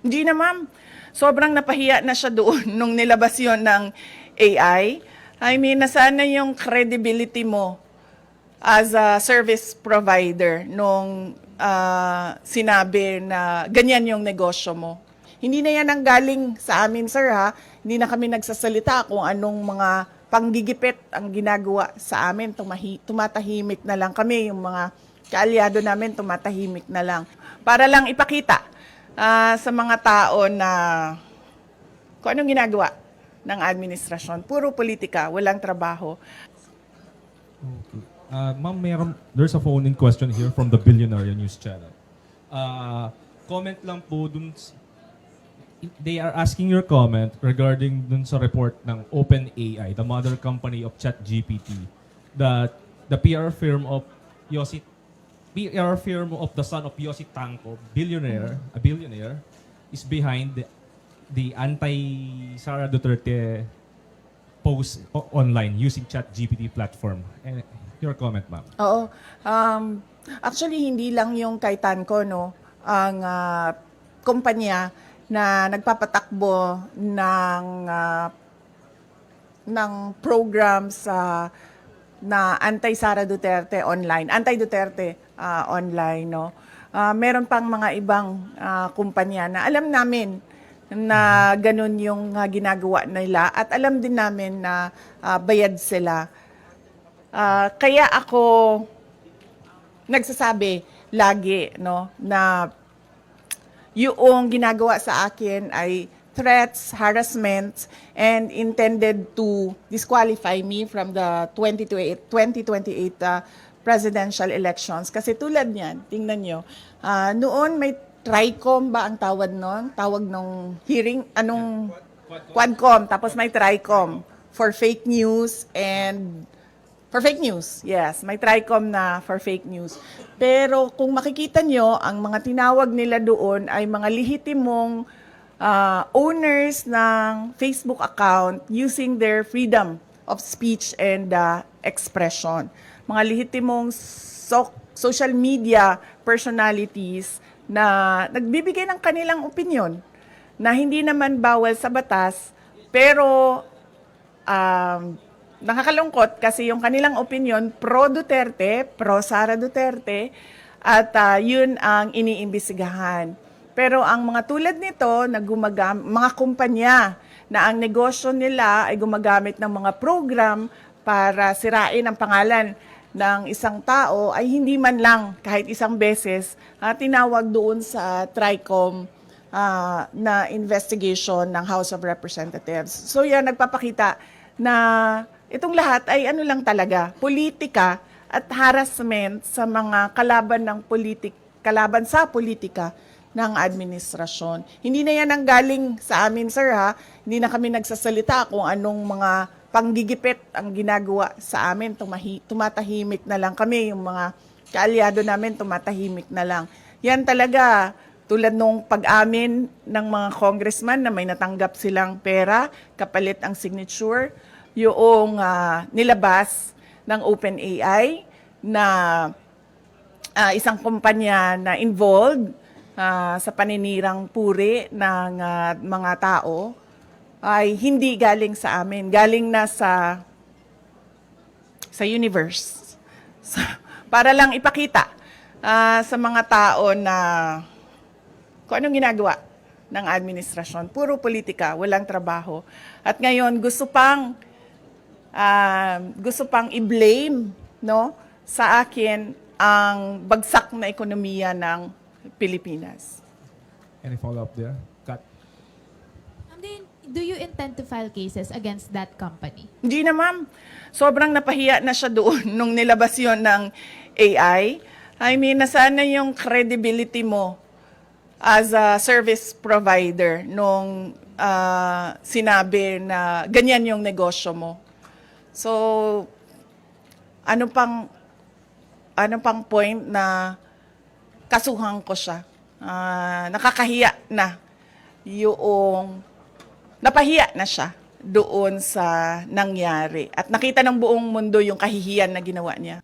Hindi na ma'am. Sobrang napahiya na siya doon nung nilabas yon ng AI. I mean, nasaan na yung credibility mo as a service provider nung sinabi na ganyan yung negosyo mo. Hindi na yan ang galing sa amin, sir, ha? Hindi na kami nagsasalita kung anong mga panggigipit ang ginagawa sa amin. Tumatahimik na lang kami, yung mga kaalyado namin tumatahimik na lang. Para lang ipakita sa mga tao na kung anong ginagawa ng administrasyon. Puro politika, walang trabaho. Okay. Ma'am, there's a phone-in question here from the Billionaire News Channel. Comment lang po dun, they are asking your comment regarding dun sa report ng OpenAI, the mother company of ChatGPT, that the PR firm of the son of Yossi Tanco, a billionaire, is behind the anti-Sara Duterte post online using ChatGPT platform. And your comment, ma'am. Oo. Actually, hindi lang yung kay Tanco, no? Ang kumpanya na nagpapatakbo ng programs na anti-Sara Duterte online, anti-Duterte online, no? Meron pang mga ibang kumpanya na alam namin na ganun yung ginagawa nila at alam din namin na bayad sila. Kaya ako nagsasabi lagi, no, na yung ginagawa sa akin ay threats, harassment, and intended to disqualify me from the 2028 presidential elections. Kasi tulad niyan, tingnan nyo, noon may TRICOM ba ang tawag nun? Tawag nung hearing, Quadcom, tapos may TRICOM for fake news and for fake news, yes. May TRICOM na for fake news. Pero kung makikita nyo, ang mga tinawag nila doon ay mga lihitimong owners ng Facebook account using their freedom of speech and expression. Mga lihitimong social media personalities na nagbibigay ng kanilang opinion na hindi naman bawal sa batas, pero nakakalungkot kasi yung kanilang opinion pro-Duterte, pro-Sara Duterte, at yun ang iniimbestigahan. Pero ang mga tulad nito, mga kumpanya na ang negosyo nila ay gumagamit ng mga program para sirain ang pangalan ng isang tao, ay hindi man lang kahit isang beses tinawag doon sa TRICOM na investigation ng House of Representatives. So yan, nagpapakita na itong lahat ay ano lang talaga, politika at harassment sa mga kalaban sa politika ng administrasyon. Hindi na yan ang galing sa amin, sir, ha? Hindi na kami nagsasalita kung anong mga panggigipit ang ginagawa sa amin. Tumatahimik na lang kami, yung mga kaalyado namin tumatahimik na lang. Yan talaga, tulad nung pag-amin ng mga congressman na may natanggap silang pera, kapalit ang signature, yung nilabas ng OpenAI na isang kumpanya na involved sa paninirang puri ng mga tao, ay hindi galing sa amin. Galing na sa universe. So, para lang ipakita sa mga tao na kung anong ginagawa ng administrasyon. Puro politika, walang trabaho. At ngayon, gusto pang i-blame, no, sa akin ang bagsak na ekonomiya ng Pilipinas. Any follow-up there? Kat? Do you intend to file cases against that company? Hindi na ma'am. Sobrang napahiya na siya doon nung nilabas yon ng AI. I mean, nasaan na yung credibility mo as a service provider nung sinabi na ganyan yung negosyo mo. So, ano pang point na kasuhan ko siya? Nakakahiya na napahiya na siya doon sa nangyari. At nakita ng buong mundo yung kahihiyan na ginawa niya.